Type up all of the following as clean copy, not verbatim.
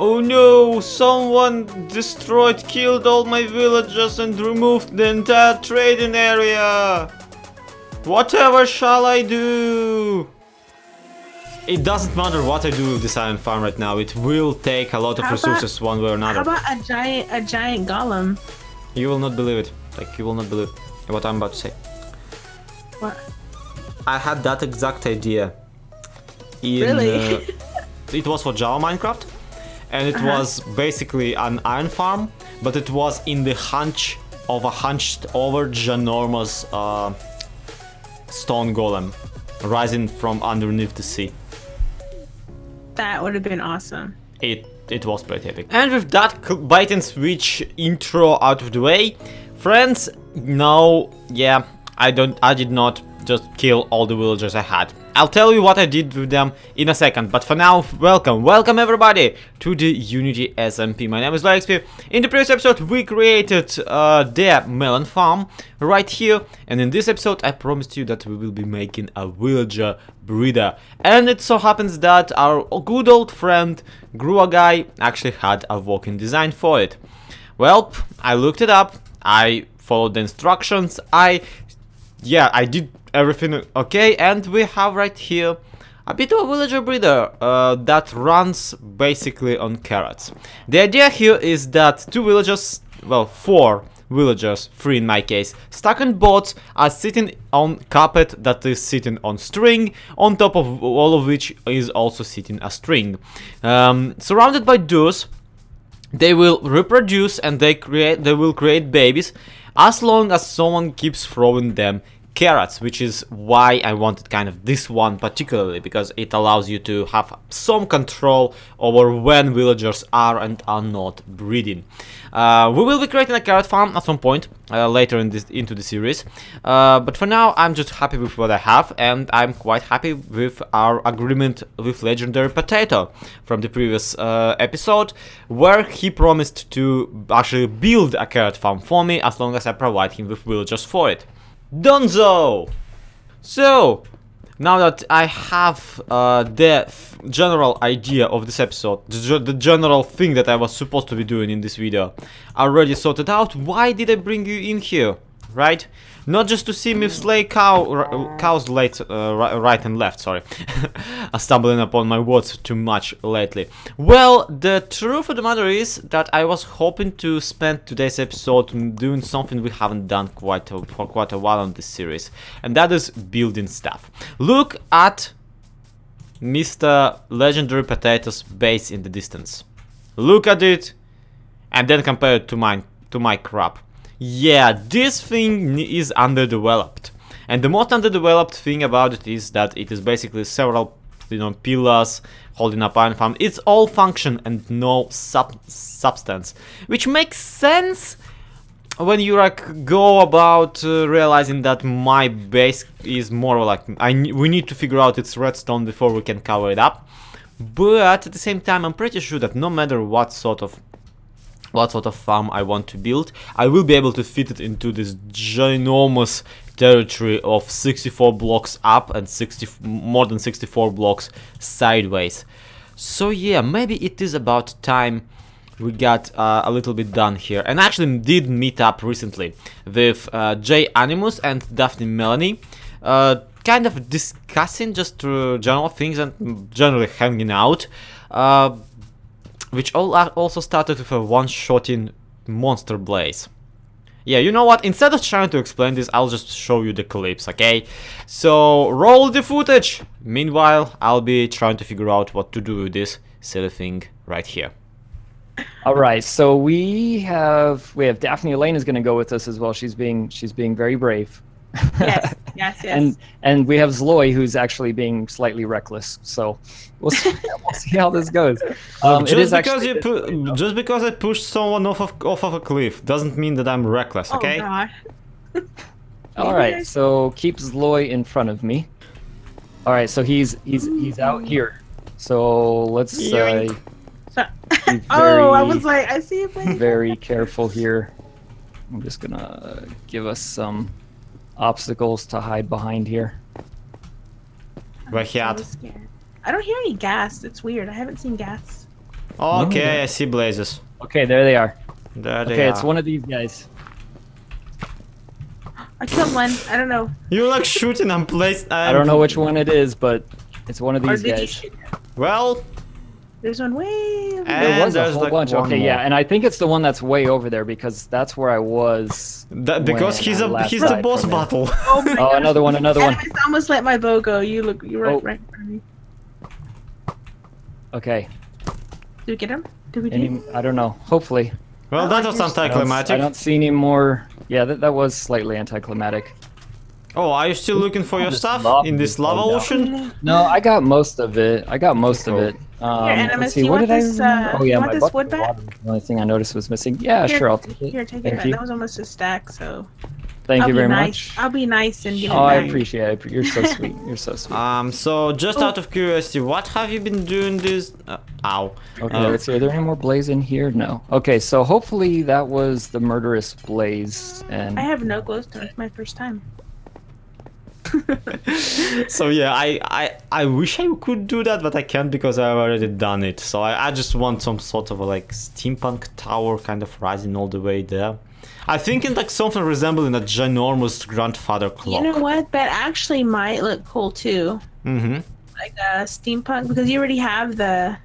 Oh no, someone killed all my villagers and removed the entire trading area. Whatever shall I do? It doesn't matter what I do with this iron farm right now. It will take a lot of resources one way or another. How about a giant golem? You will not believe it. Like, you will not believe what I'm about to say. What? I had that exact idea. Really? It was for Java Minecraft, and it was basically an iron farm, but it was in the hunch of a hunched over ginormous stone golem rising from underneath the sea. That would have been awesome. It was pretty epic. And with that bait and switch intro out of the way, friends, no, yeah, I did not just kill all the villagers I had. I'll tell you what I did with them in a second, but for now, welcome everybody to the Unity SMP. My name is Zloyxp. In the previous episode, we created their melon farm right here, and in this episode, I promised you that we will be making a villager breeder. And it so happens that our good old friend Grua guy actually had a working design for it. Well, I looked it up, I followed the instructions, I did everything okay, and we have right here a bit of a villager breeder that runs basically on carrots. The idea here is that two villagers, well, 4 villagers, 3 in my case, stuck in boats are sitting on carpet that is sitting on string, on top of all of which is also sitting a string. Surrounded by doors, they will reproduce and they will create babies as long as someone keeps throwing them carrots, which is why I wanted kind of this one particularly, because it allows you to have some control over when villagers are and are not breeding. We will be creating a carrot farm at some point later into the series, but for now I'm just happy with what I have, and I'm quite happy with our agreement with Legendary Potato from the previous episode, where he promised to actually build a carrot farm for me as long as I provide him with villagers for it. Donzo! So, now that I have the general idea of this episode, the general thing that I was supposed to be doing in this video already sorted out, why did I bring you in here, right? Not just to see me slay cows right and left, sorry. I'm stumbling upon my words too much lately. Well, the truth of the matter is that I was hoping to spend today's episode doing something we haven't done for quite a while on this series, and that is building stuff. Look at Mr. Legendary Potato's base in the distance. Look at it, and then compare it to my crap. Yeah, this thing is underdeveloped, and the most underdeveloped thing about it is that it is basically several, pillars holding up iron farm. It's all function and no substance, which makes sense when you go about realizing that my base is more like we need to figure out its redstone before we can cover it up. But at the same time, I'm pretty sure that no matter what sort of farm I want to build, I will be able to fit it into this ginormous territory of 64 blocks up and more than 64 blocks sideways. So yeah, maybe it is about time we got a little bit done here. And actually did meet up recently with Animus and DaphneElaine, kind of discussing just general things and generally hanging out. Which also started with a one-shotting monster blaze. Yeah, you know what? Instead of trying to explain this, I'll just show you the clips, okay? So, roll the footage! Meanwhile, I'll be trying to figure out what to do with this silly thing right here. Alright, so we have DaphneElaine is gonna go with us as well. She's being very brave. Yes. And we have Zloy, who's actually being slightly reckless. So we'll see how this goes. Just because I pushed someone off of a cliff doesn't mean that I'm reckless, okay? Oh God. All right, so keep Zloy in front of me. All right, so he's out here. So let's I was like, I see it. Very careful here. I'm just gonna give us some obstacles to hide behind here. I don't hear any gas. It's weird. I haven't seen gas. Okay, I see blazes. Okay, there they are. There they Okay, are. it's one of these guys. I killed one. I don't know. You're like shooting and placed. I don't know which one it is, but it's one of Or these did you guys. shoot? Well, There's one way over And there. There was a there's, whole like, bunch. one Okay, more. yeah, and I think it's the one that's way over there because that's where I was. because when he's I a last he's the died boss from it. battle. Oh my Oh, god. another one, another one. Animus almost let my bow go. You look, you're right, Oh. right in front of me. Okay. Did we get him? Did we Any, I don't know. Hopefully. Well, that was I anticlimactic. don't see any more. Yeah, that was slightly anticlimactic. Oh, are you still looking for your This stuff lava in this is lava going ocean? No, I got most of it. I got most of Cool. it. Here, Let's Animus, see, you what want did I this, remember? Oh you yeah, want my this bucket wood of back? water was the only thing I noticed was missing. Yeah, Here, sure, I'll take it. Here, take it Thank back. you. That was almost a stack, so. Thank I'll you be very nice. much. I'll be nice and give it Oh, I back. appreciate it. You're so sweet. You're so sweet. So just out of curiosity, what have you been doing this? Ow. Okay, let's see. Are there any more blaze in here? No. Okay, so hopefully that was the murderous blaze. And I have no glowstone. It's my first time. So yeah, I wish I could do that, but I can't because I've already done it. So I just want some sort of a, like, steampunk tower kind of rising all the way there. I think in like something resembling a ginormous grandfather clock. You know what? That actually might look cool too. Mm-hmm. Like a steampunk, because you already have the.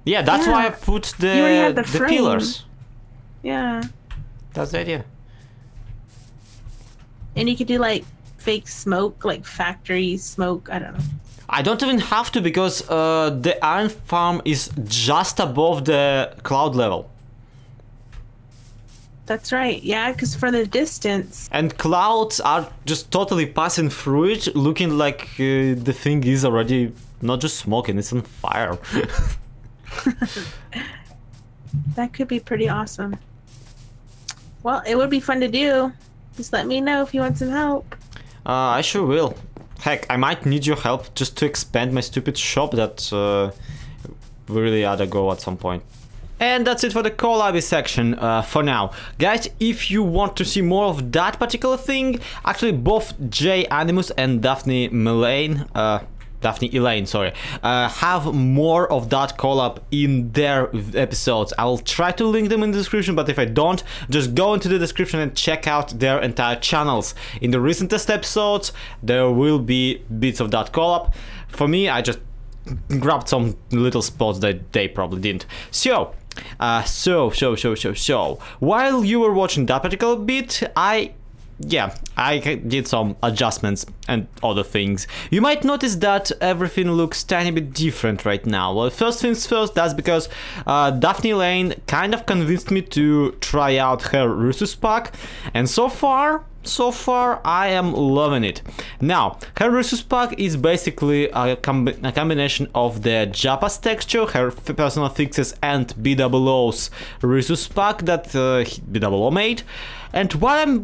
Yeah, that's Yeah. why I put You already have the the frame. pillars. Yeah. That's the idea. And you could do like fake smoke, like factory smoke. I don't know. I don't even have to because the iron farm is just above the cloud level. That's right. Yeah, because for the distance. And clouds are just totally passing through it, looking like the thing is already not just smoking, it's on fire. That could be pretty awesome. Well, it would be fun to do. Just let me know if you want some help. I sure will. Heck, I might need your help just to expand my stupid shop that we really ought to go at some point. And that's it for the collab section for now. Guys, if you want to see more of that particular thing, actually both J Animus and DaphneElaine, sorry, have more of that collab in their episodes. I'll try to link them in the description, but if I don't, just go into the description and check out their entire channels. In the recentest episodes, there will be bits of that collab. For me, I just grabbed some little spots that they probably didn't. So while you were watching that particular bit, I did some adjustments and other things. You might notice that everything looks tiny bit different right now. Well, first things first, that's because DaphneElaine kind of convinced me to try out her Rhesus pack, and so far I am loving it. Now, her Rhesus pack is basically a combination of the Japa's texture, her personal fixes, and BOO's Rhesus pack that BOO made. And while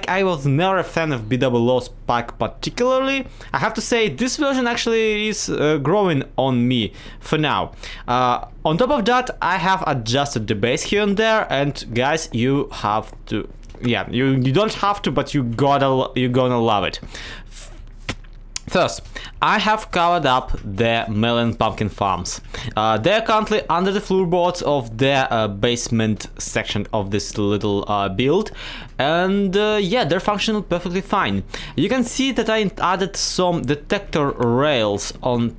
I was never a fan of BOO's pack particularly, I have to say this version actually is growing on me for now. On top of that, I have adjusted the base here and there, and guys, you have to. Yeah, you don't have to, but you're gonna love it. First, I have covered up the melon pumpkin farms. They're currently under the floorboards of the basement section of this little build, and yeah, they're functional perfectly fine. You can see that I added some detector rails on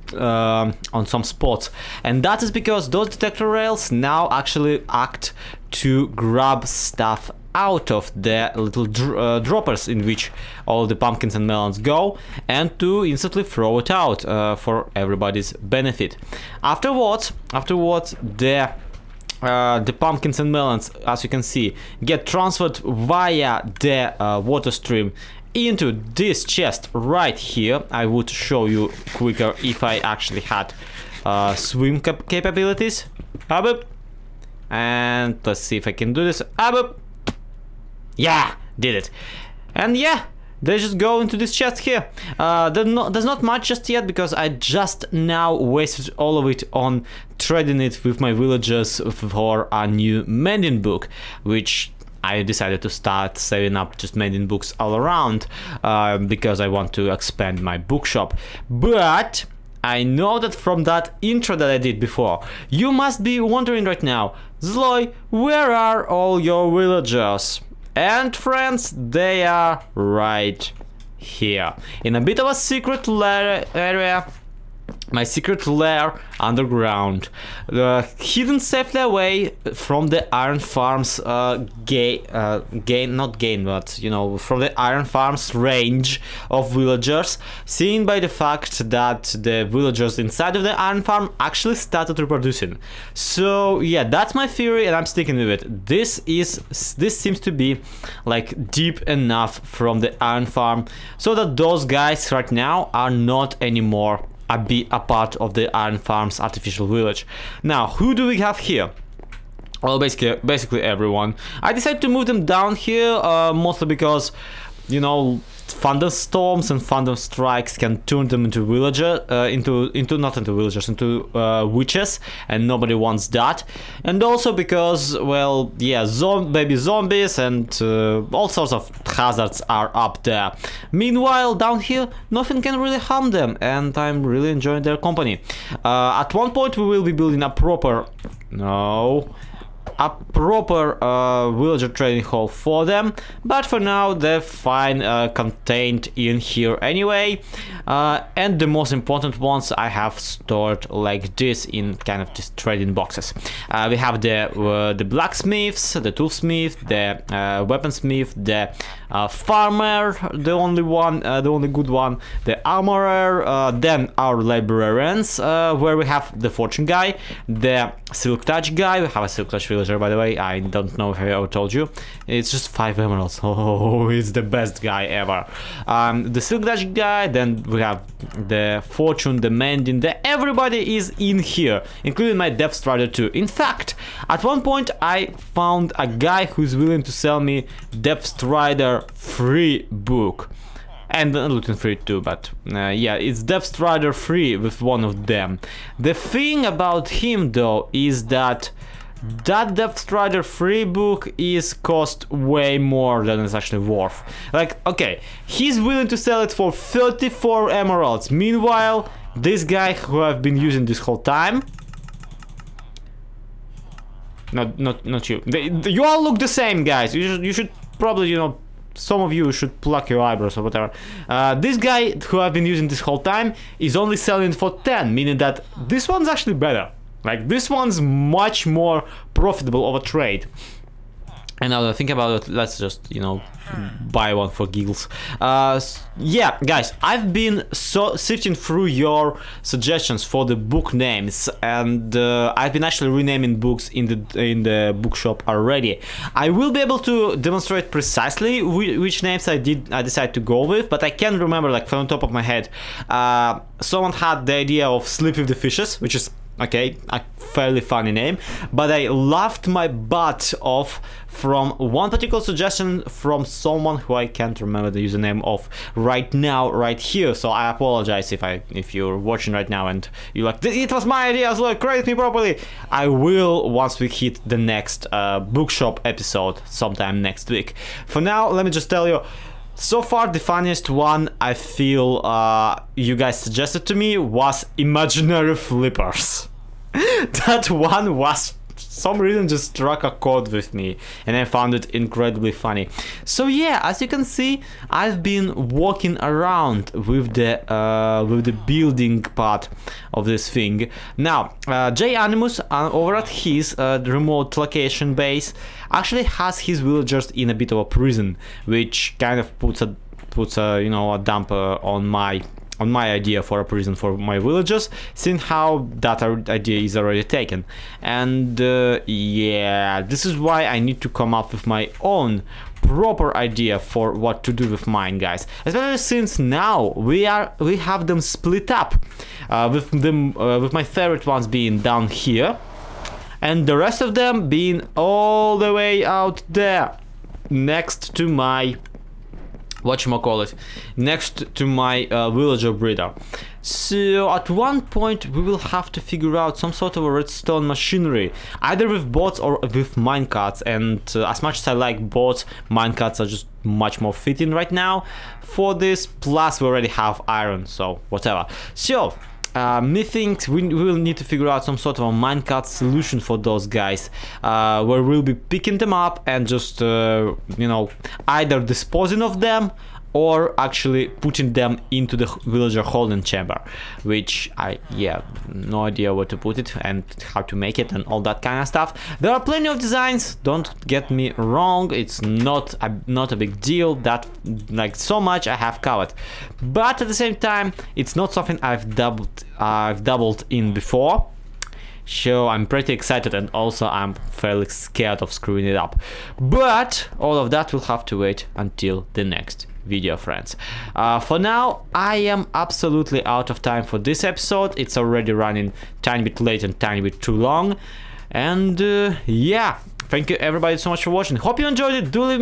some spots, and that is because those detector rails now actually act to grab stuff out of the little droppers in which all the pumpkins and melons go, and to instantly throw it out for everybody's benefit. Afterwards, the pumpkins and melons, as you can see, get transferred via the water stream into this chest right here. I would show you quicker if I actually had swim capabilities. And let's see if I can do this. Yeah, did it. And yeah, they just go into this chest here. There's not much just yet because I just now wasted all of it on trading it with my villagers for a new mending book, which I decided to start saving up just mending books all around because I want to expand my bookshop. But I know that from that intro that I did before. You must be wondering right now, Zloy, where are all your villagers? And friends, they are right here, in a bit of a secret area. My secret lair underground, hidden safely away from the iron farms not gain, but you know, from the iron farms range of villagers, seen by the fact that the villagers inside of the iron farm actually started reproducing. So yeah, that's my theory and I'm sticking with it. This seems to be like deep enough from the iron farm so that those guys right now are not anymore be a part of the iron farm's artificial village. Now, who do we have here? Well, basically everyone. I decided to move them down here mostly because, you know, thunderstorms and thunder strikes can turn them into into witches, and nobody wants that. And also because, well, yeah, baby zombies and all sorts of hazards are up there. Meanwhile, down here, nothing can really harm them, and I'm really enjoying their company. At one point, we will be building a proper villager training hall for them, but for now they're fine contained in here anyway, and the most important ones I have stored like this in kind of just trading boxes. We have the blacksmiths, the toolsmith, the weaponsmith, the farmer, the only good one, the armorer, then our librarians, where we have the fortune guy, the silk touch guy. We have a silk touch villager, by the way. I don't know if I ever told you. It's just 5 emeralds. Oh, he's the best guy ever. The silk touch guy, then we have the fortune, the mending, everybody is in here, including my depth strider too. In fact, at one point I found a guy who's willing to sell me depth strider free book. And looting free too, but yeah, it's Depth Strider free with one of them. The thing about him though is that Depth Strider free book is cost way more than it's actually worth. Like, okay, he's willing to sell it for 34 emeralds. Meanwhile, this guy who I've been using this whole time, not you. You all look the same, guys. You should probably, you know, some of you should pluck your eyebrows or whatever. This guy who I've been using this whole time is only selling for 10, meaning that this one's actually better. Like, this one's much more profitable of a trade. And now that I think about it, let's just, you know, buy one for giggles. Yeah, guys, I've been sifting through your suggestions for the book names, and I've been actually renaming books in the bookshop already. I will be able to demonstrate precisely which names I decided to go with, but I can't remember, like, from the top of my head. Someone had the idea of Sleep with the Fishes, which is, okay, a fairly funny name, but I laughed my butt off from one particular suggestion from someone who I can't remember the username of right now, right here. So I apologize if you're watching right now and you're like, it was my idea, so credit me properly. I will once we hit the next bookshop episode sometime next week. For now, let me just tell you, so far the funniest one I feel you guys suggested to me was imaginary flippers. That one was, for some reason, just struck a chord with me, and I found it incredibly funny. So yeah, as you can see, I've been walking around with the building part of this thing. Now, J Animus over at his remote location base actually has his villagers in a bit of a prison, which kind of puts a you know, a damper on my idea for a prison for my villagers, seeing how that idea is already taken. And yeah, this is why I need to come up with my own proper idea for what to do with mine, guys. Especially since now we have them split up, with my favorite ones being down here, and the rest of them being all the way out there, next to my next to my villager breeder. So at one point we will have to figure out some sort of a redstone machinery, either with bots or with minecarts, and as much as I like bots, minecarts are just much more fitting right now for this, plus we already have iron, so whatever. So methinks we will need to figure out some sort of a minecart solution for those guys, where we'll be picking them up and just, you know, either disposing of them or actually putting them into the villager holding chamber, which no idea where to put it and how to make it and all that kind of stuff. There are plenty of designs, don't get me wrong, it's not a big deal, that like so much I have covered, but at the same time it's not something I've dabbled in before. So I'm pretty excited, and also I'm fairly scared of screwing it up. But all of that will have to wait until the next video, friends. For now, I am absolutely out of time for this episode. It's already running tiny bit late and tiny bit too long. And yeah, thank you everybody so much for watching. Hope you enjoyed it. Do let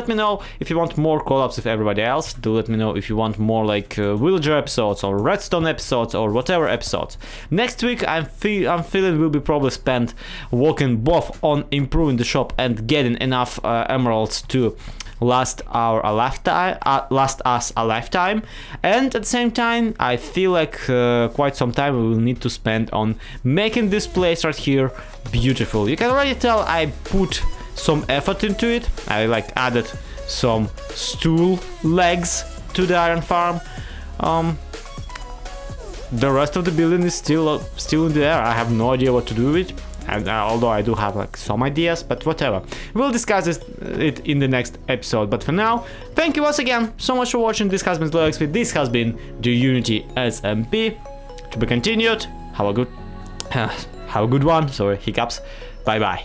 me know if you want more collabs with everybody else. Do let me know if you want more like villager episodes or redstone episodes or whatever episodes. Next week I'm feeling will be probably spent working both on improving the shop and getting enough emeralds to last us a lifetime, and at the same time I feel like quite some time we will need to spend on making this place right here beautiful. You can already tell I put some effort into it. I like added some stool legs to the iron farm. The rest of the building is still in the air. I have no idea what to do with it. And, although I do have like some ideas, but whatever. We'll discuss it in the next episode. But for now, thank you once again so much for watching. This has been Zloyxp. This has been the Unity SMP. To be continued. Have a good one. Sorry, hiccups. Bye bye.